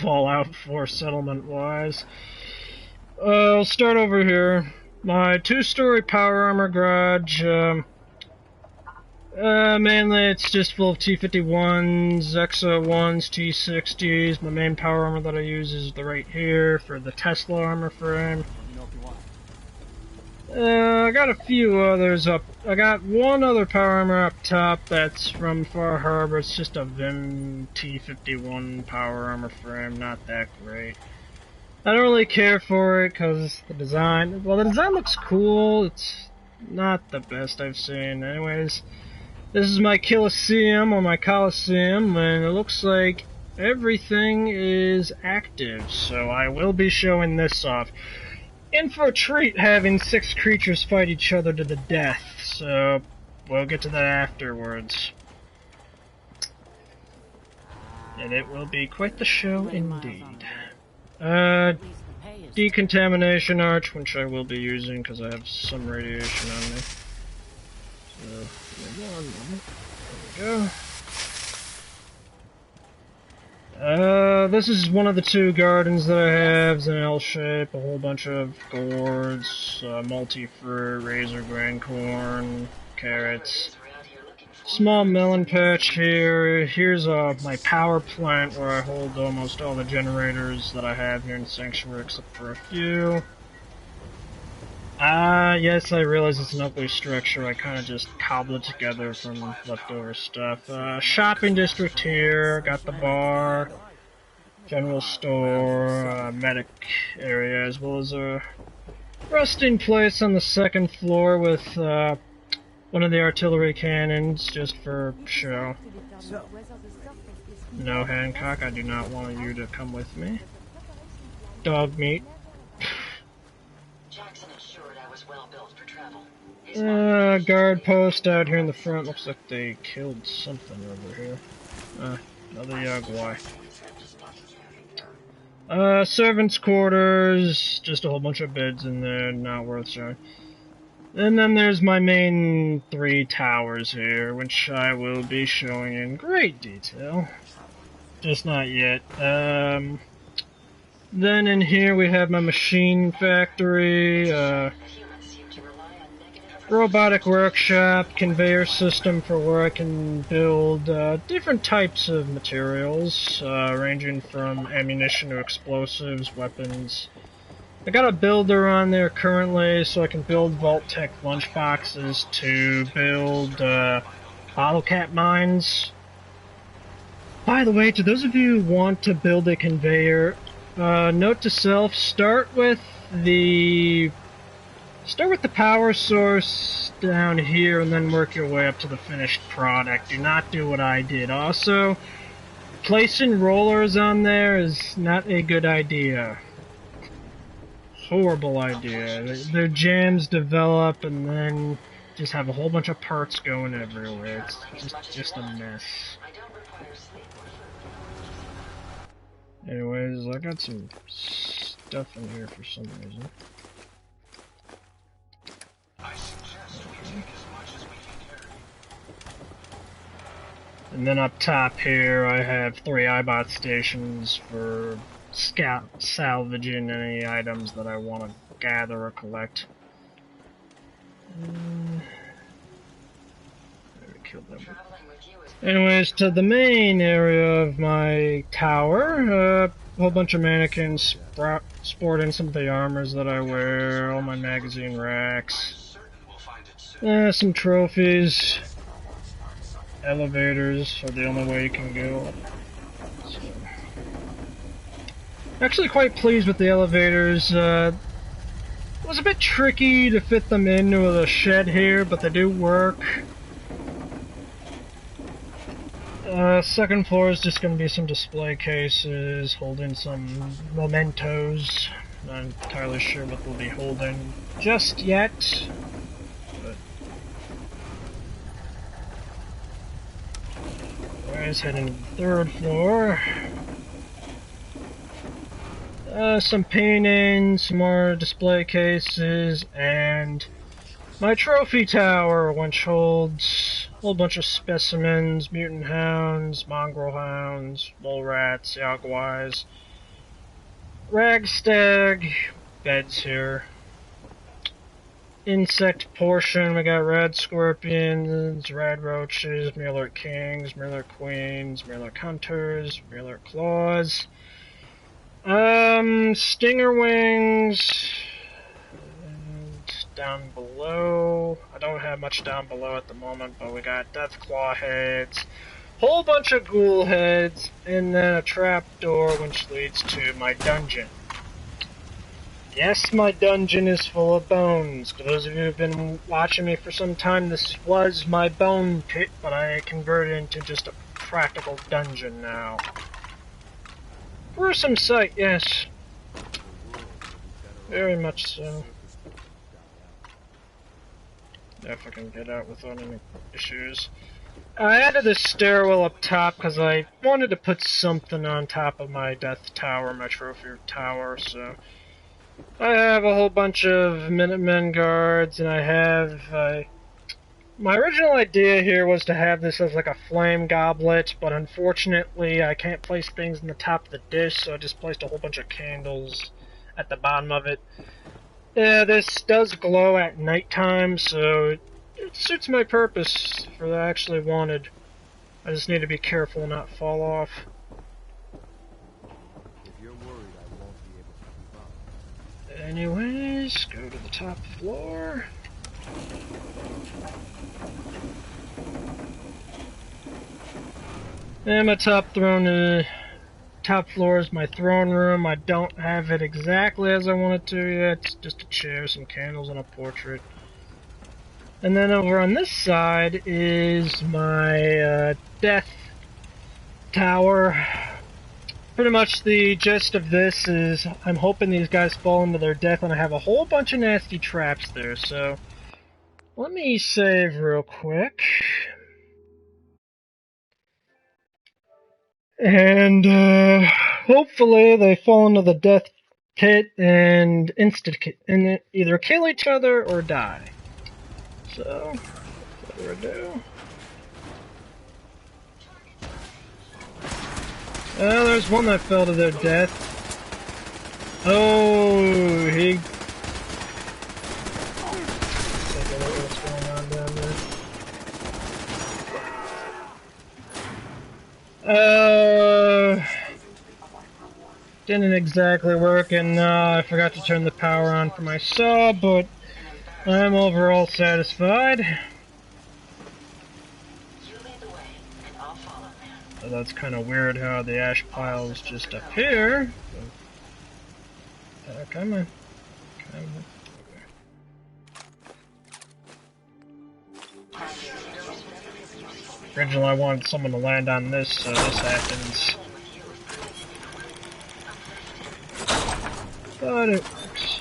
Fallout 4 settlement-wise. I'll start over here. My two-story power armor garage, mainly it's just full of T-51s, XO-1s, T-60s. My main power armor that I use is the right here for the Tesla armor frame. I got a few others up. I got one other power armor up top that's from Far Harbor. It's just a Vim T-51 power armor frame, not that great. I don't really care for it because the design looks cool. It's not the best I've seen. Anyways, this is my Colosseum, or my Coliseum, and it looks like everything is active, so I will be showing this off. In for a treat having 6 creatures fight each other to the death, so we'll get to that afterwards. And it will be quite the show indeed. Decontamination arch, which I will be using because I have some radiation on me. So, there we go. This is one of the 2 gardens that I have. It's an L shape, a whole bunch of gourds, multi-fruit, razor grain corn, carrots. Small melon patch here. Here's my power plant where I hold almost all the generators that I have here in Sanctuary except for a few. Yes, I realize it's an ugly structure. I kind of just cobble it together from leftover stuff. Shopping district here, got the bar, general store, medic area, as well as a resting place on the 2nd floor with one of the artillery cannons, just for show. No, Hancock, I do not want you to come with me. Dog meat. Guard post out here in the front. Looks like they killed something over here. Another Yagwai. Servants' quarters. Just a whole bunch of beds in there, not worth showing. And then there's my main 3 towers here, which I will be showing in great detail. Just not yet. Then in here we have my machine factory, robotic workshop, conveyor system for where I can build different types of materials, ranging from ammunition to explosives, weapons. I got a builder on there currently, so I can build Vault-Tec lunchboxes to build bottle cap mines. By the way, to those of you who want to build a conveyor, note to self, start with the power source down here and then work your way up to the finished product. Do not do what I did. Also, placing rollers on there is not a good idea. Horrible idea. Their jams develop and then just have a whole bunch of parts going everywhere. It's just a mess. Anyways, I got some stuff in here for some reason. And then up top here I have 3 Eyebot stations for salvaging any items that I want to gather or collect. Killed them. Anyways, to the main area of my tower, a whole bunch of mannequins sporting some of the armors that I wear, all my magazine racks, some trophies, elevators are the only way you can go. So, actually quite pleased with the elevators. It was a bit tricky to fit them into the shed here, but they do work. 2nd floor is just going to be some display cases holding some mementos. Not entirely sure what we'll be holding just yet. But anyways, heading to the 3rd floor. Some paintings, some more display cases, and my trophy tower, which holds a whole bunch of specimens, mutant hounds, mongrel hounds, mole rats, Yagwais. Ragstag beds here. Insect portion, we got red scorpions, red roaches, mirror kings, mirror queens, mirror hunters, mirror claws. Stinger wings. And down below, I don't have much down below at the moment, but we got death claw heads, whole bunch of ghoul heads, and then a trapdoor which leads to my dungeon. Yes, my dungeon is full of bones. For those of you who've been watching me for some time, this was my bone pit, but I converted it into just a practical dungeon now. Gruesome sight, yes. Very much so. If I can get out without any issues. I added a stairwell up top because I wanted to put something on top of my death tower, my trophy tower, so... I have a whole bunch of Minutemen guards, and I have, my original idea here was to have this as like a flame goblet, but unfortunately I can't place things in the top of the dish, so I just placed a whole bunch of candles at the bottom of it. Yeah, this does glow at nighttime, so it suits my purpose for what I actually wanted. I just need to be careful and not fall off. Anyways, go to the top floor. And my top floor is my throne room. I don't have it exactly as I want it to yet. It's just a chair, some candles, and a portrait. And then over on this side is my death tower. Pretty much the gist of this is I'm hoping these guys fall into their death, and I have a whole bunch of nasty traps there, so let me save real quick. And hopefully they fall into the death pit and either kill each other or die. So, without further ado. Oh, there's one that fell to their death. Oh, he... Take a look at what's going on down there. Didn't exactly work, and I forgot to turn the power on for my saw, but I'm overall satisfied. So that's kind of weird how the ash piles just appear. Come on. Okay. Originally I wanted someone to land on this, so this happens. But it works.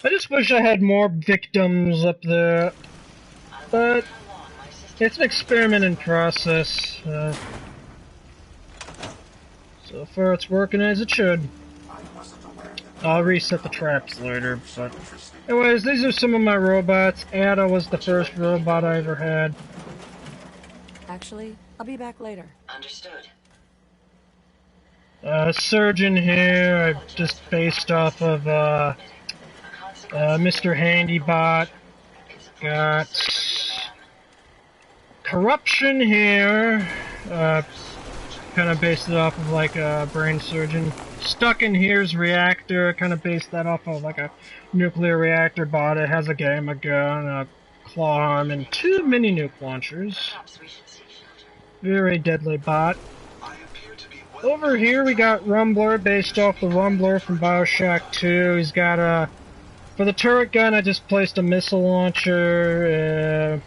I just wish I had more victims up there, but it's an experiment in process. So far it's working as it should. I'll reset the traps later, but... Anyways, these are some of my robots. Ada was the first robot I ever had. Actually, I'll be back later. Understood. Surgeon here, I just based off of, Mr. Handybot. Got Corruption here, kind of based it off of like a brain surgeon. Stuck in here's Reactor, kind of based that off of like a nuclear reactor bot. It has a gamma gun, a claw arm, and 2 mini nuke launchers. Very deadly bot. Over here we got Rumbler, based off the Rumbler from Bioshock 2. He's got a... For the turret gun, I just placed a missile launcher,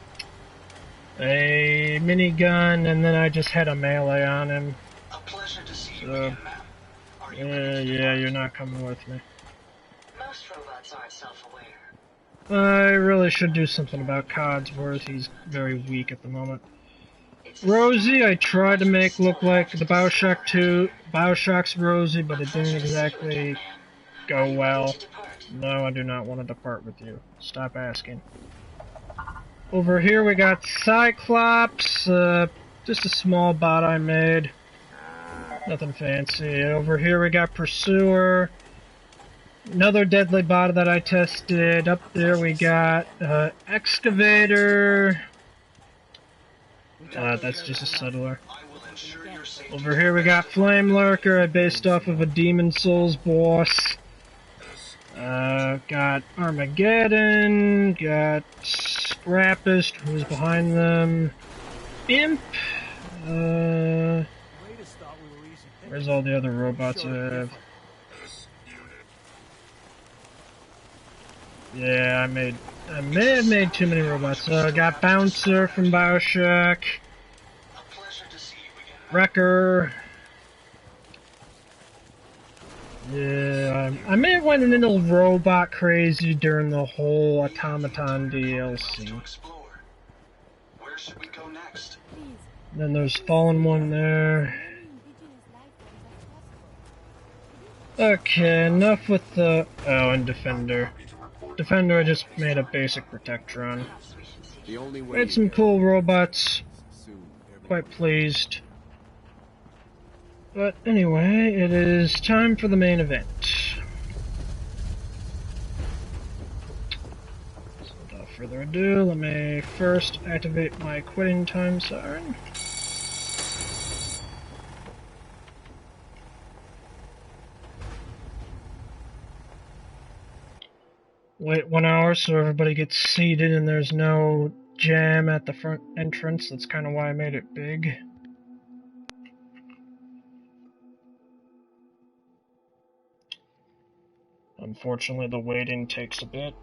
a minigun, and then I just had a melee on him. A pleasure to see you So, again, ma'am. Are you yeah, you're not coming with me. Most robots aren't self-aware. I really should do something about Codsworth. He's very weak at the moment. Rosie, I tried to make look like the Bioshock's Rosie, but it didn't exactly go well. No, I do not want to depart with you. Stop asking. Over here we got Cyclops, Just a small bot I made. Nothing fancy. Over here we got Pursuer. Another deadly bot that I tested. Up there we got Excavator. That's just a settler. I will ensure your safety. Over here we got Flame Lurker. I based off of a Demon Souls boss. Got Armageddon. Got Scrappist, who's behind them. Imp. Where's all the other robots I have? Yeah, I may have made too many robots. Got Bouncer from Bioshock. A pleasure to see you again. Wrecker. Yeah, I may have went a little robot crazy during the whole Automaton To DLC. explore. Where should we go next? Then there's Fallen One there. Okay, enough with the... Oh, and Defender. Defender, I just made a basic Protectron. The only way Made some cool robots. soon. Quite pleased. But anyway, it is time for the main event. So without further ado, let me first activate my quitting time siren. Wait 1 hour so everybody gets seated and there's no jam at the front entrance. That's kind of why I made it big. Unfortunately, the waiting takes a bit.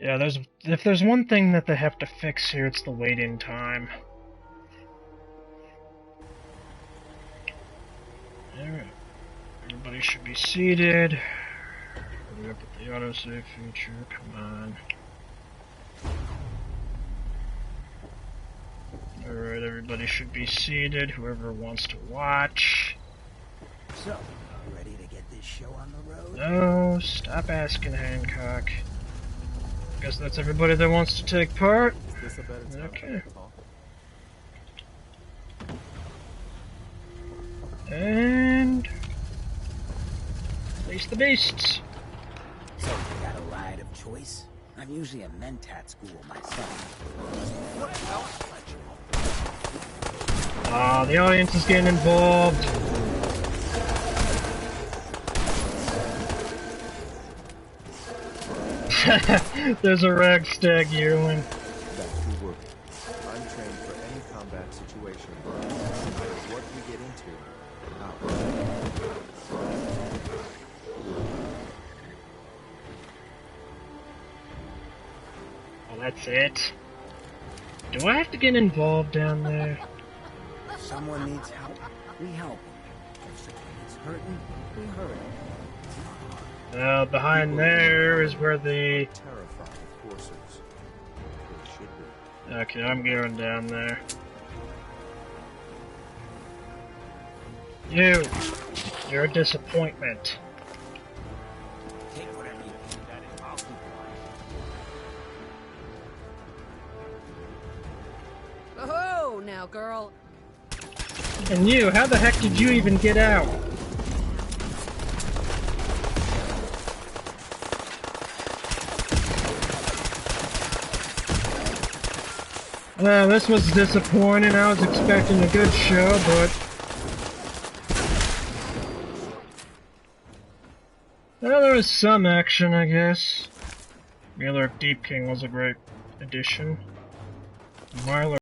Yeah, if there's one thing that they have to fix here, it's the wait-in time. Alright. Everybody should be seated. Hurry up with the autosave feature, come on. Alright, everybody should be seated, whoever wants to watch. So, ready to get this show on the road? No, stop asking, Hancock. Guess that's everybody that wants to take part. Is this a better time? Okay. Paul? And... face the beasts. So, you got a ride of choice? I'm usually a mentat school myself. The audience is getting involved. There's a Ragstag yearling. Back to work. I'm trained for any combat situation, no matter what we get into. Oh, that's it. Do I have to get involved down there? If someone needs help, we help them. If someone is hurting, we hurt them. Behind there is where the... Terrified of horses. They should be. Okay, I'm going down there. You're a disappointment. Take whatever you can. That is all people like. Oh, now, girl. And you, how the heck did you even get out? Well, this was disappointing. I was expecting a good show, but... well, there was some action, I guess. Wheeler of Deep King was a great addition. Myler